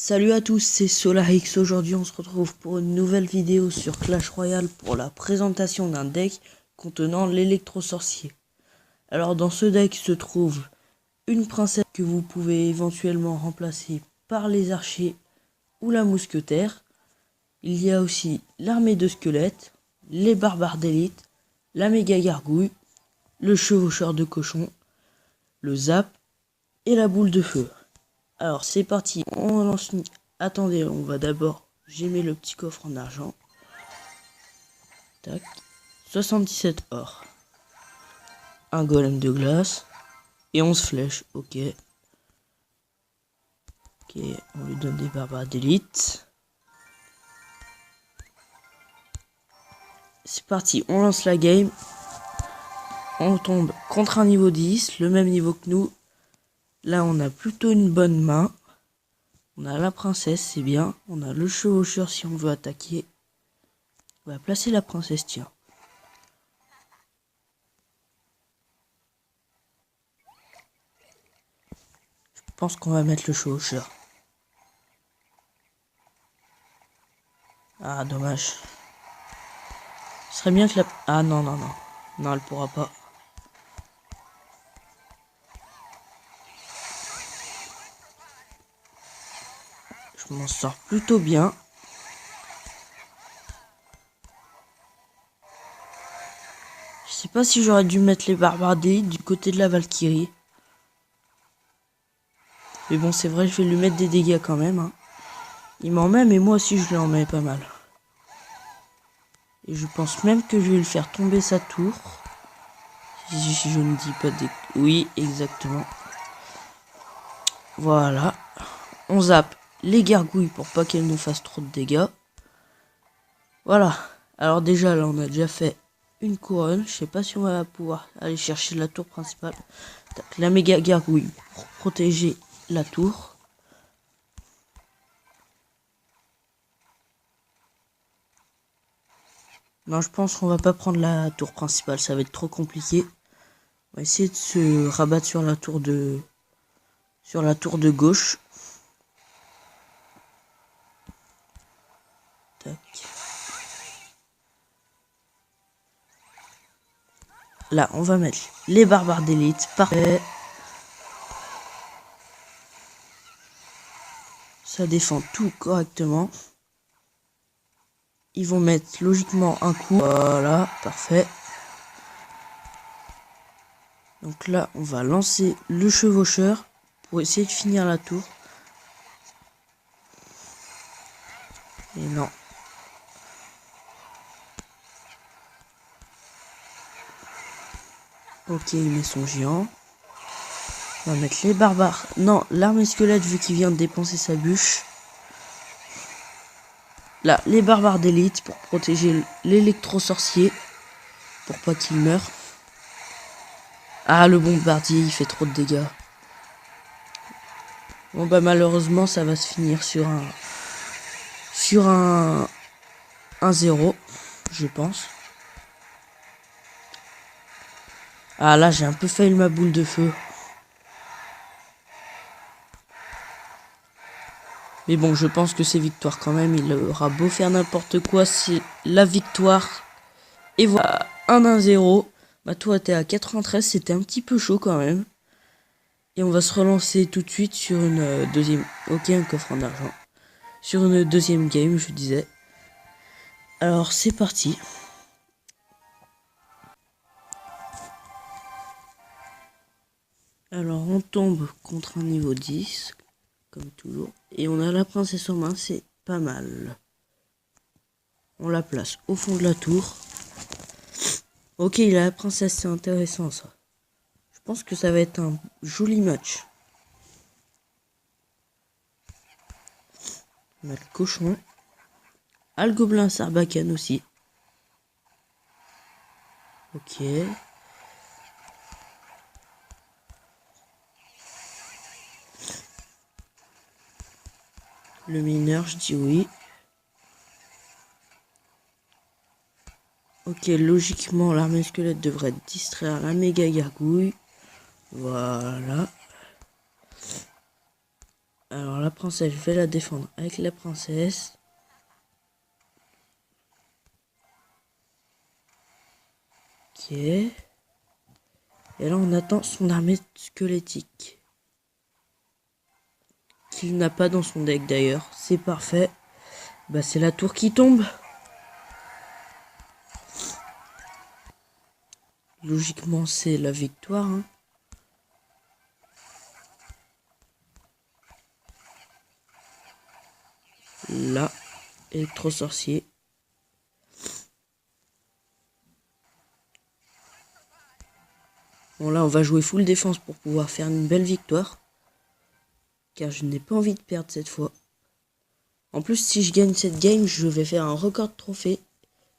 Salut à tous, c'est Solarix. Aujourd'hui on se retrouve pour une nouvelle vidéo sur Clash Royale pour la présentation d'un deck contenant l'électro-sorcier. Alors dans ce deck se trouve une princesse que vous pouvez éventuellement remplacer par les archers ou la mousquetaire. Il y a aussi l'armée de squelettes, les barbares d'élite, la méga gargouille, le chevaucheur de cochon, le zap et la boule de feu. Alors c'est parti, on lance une... Attendez, on va d'abord gémer le petit coffre en argent. Tac. 77 or. Un golem de glace. Et 11 flèches, ok. Ok, on lui donne des barbares d'élite. C'est parti, on lance la game. On tombe contre un niveau 10, le même niveau que nous. Là on a plutôt une bonne main. On a la princesse, c'est bien. On a le chevaucheur si on veut attaquer. On va placer la princesse, tiens. Je pense qu'on va mettre le chevaucheur. Ah, dommage. Ce serait bien que la... Ah non, non, non. Non, elle pourra pas. Je m'en sors plutôt bien. Je sais pas si j'aurais dû mettre les barbares d'élite du côté de la Valkyrie. Mais bon, c'est vrai, je vais lui mettre des dégâts quand même. Hein. Il m'en met, mais moi aussi je lui en mets pas mal. Et je pense même que je vais lui faire tomber sa tour. Si je ne dis pas des... Oui, exactement. Voilà. On zappe les gargouilles pour pas qu'elles nous fassent trop de dégâts. Voilà. Alors déjà, là, on a déjà fait une couronne. Je sais pas si on va pouvoir aller chercher la tour principale. Tac, la méga gargouille pour protéger la tour. Non, je pense qu'on va pas prendre la tour principale. Ça va être trop compliqué. On va essayer de se rabattre sur la tour de... gauche. Tac. Là, on va mettre les barbares d'élite. Parfait. Ça défend tout correctement. Ils vont mettre logiquement un coup. Voilà, parfait. Donc là, on va lancer le chevaucheur pour essayer de finir la tour. Et non. Ok, il met son géant. On va mettre les barbares. Non, l'armée squelette vu qu'il vient de dépenser sa bûche. Là, les barbares d'élite pour protéger l'électro-sorcier. Pour pas qu'il meure. Ah, le bombardier, il fait trop de dégâts. Bon, bah malheureusement, ça va se finir sur un 0, je pense. Ah, là, j'ai un peu failli ma boule de feu. Mais bon, je pense que c'est victoire quand même. Il aura beau faire n'importe quoi, c'est la victoire. Et voilà, 1-0. Bah toi, t'es à 93, c'était un petit peu chaud quand même. Et on va se relancer tout de suite sur une deuxième... Ok, un coffre en argent. Sur une deuxième game, je disais. Alors, c'est parti. Alors, on tombe contre un niveau 10. Comme toujours. Et on a la princesse en main, c'est pas mal. On la place au fond de la tour. Ok, il a la princesse, c'est intéressant ça. Je pense que ça va être un joli match. On a le cochon. Ah, le gobelin Sarbacane aussi. Ok. Le mineur, je dis oui. Ok, logiquement, l'armée squelette devrait distraire la méga gargouille. Voilà. Alors la princesse, je vais la défendre avec la princesse. Ok. Et là on attend son armée squelettique. Qu'il n'a pas dans son deck d'ailleurs. C'est parfait. Bah c'est la tour qui tombe. Logiquement c'est la victoire. Hein. Là, électro-sorcier. Bon là on va jouer full défense pour pouvoir faire une belle victoire. Car je n'ai pas envie de perdre cette fois. En plus si je gagne cette game, je vais faire un record de trophée.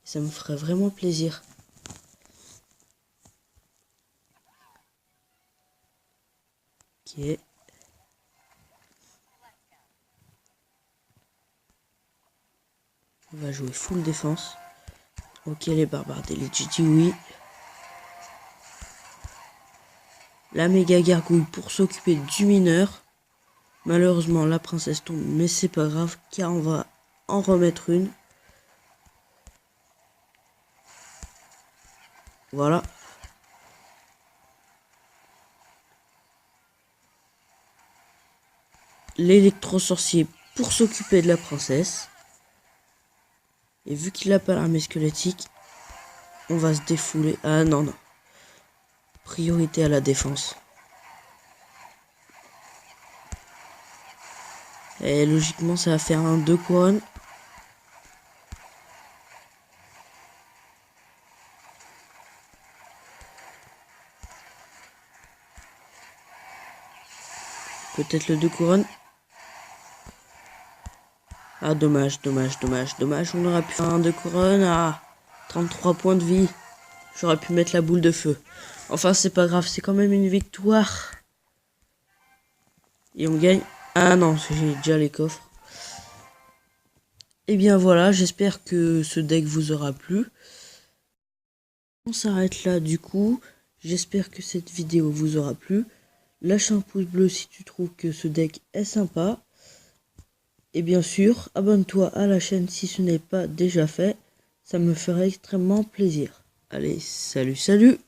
Ça me ferait vraiment plaisir. Ok. On va jouer full défense. Ok les barbares d'élite, j'ai dit oui. La méga gargouille pour s'occuper du mineur. Malheureusement la princesse tombe, mais c'est pas grave car on va en remettre une. Voilà. L'électro-sorcier pour s'occuper de la princesse. Et vu qu'il n'a pas l'armée squelettique, on va se défouler. Ah non, non. Priorité à la défense. Et logiquement, ça va faire un 2 couronnes. Peut-être le 2 couronnes. Ah, dommage, dommage, dommage, dommage. On aurait pu faire un 2 couronnes. Ah, 33 points de vie. J'aurais pu mettre la boule de feu. Enfin, c'est pas grave, c'est quand même une victoire. Et on gagne. Ah non, j'ai déjà les coffres. Et bien voilà, j'espère que ce deck vous aura plu. On s'arrête là du coup. J'espère que cette vidéo vous aura plu. Lâche un pouce bleu si tu trouves que ce deck est sympa. Et bien sûr, abonne-toi à la chaîne si ce n'est pas déjà fait. Ça me ferait extrêmement plaisir. Allez, salut, salut!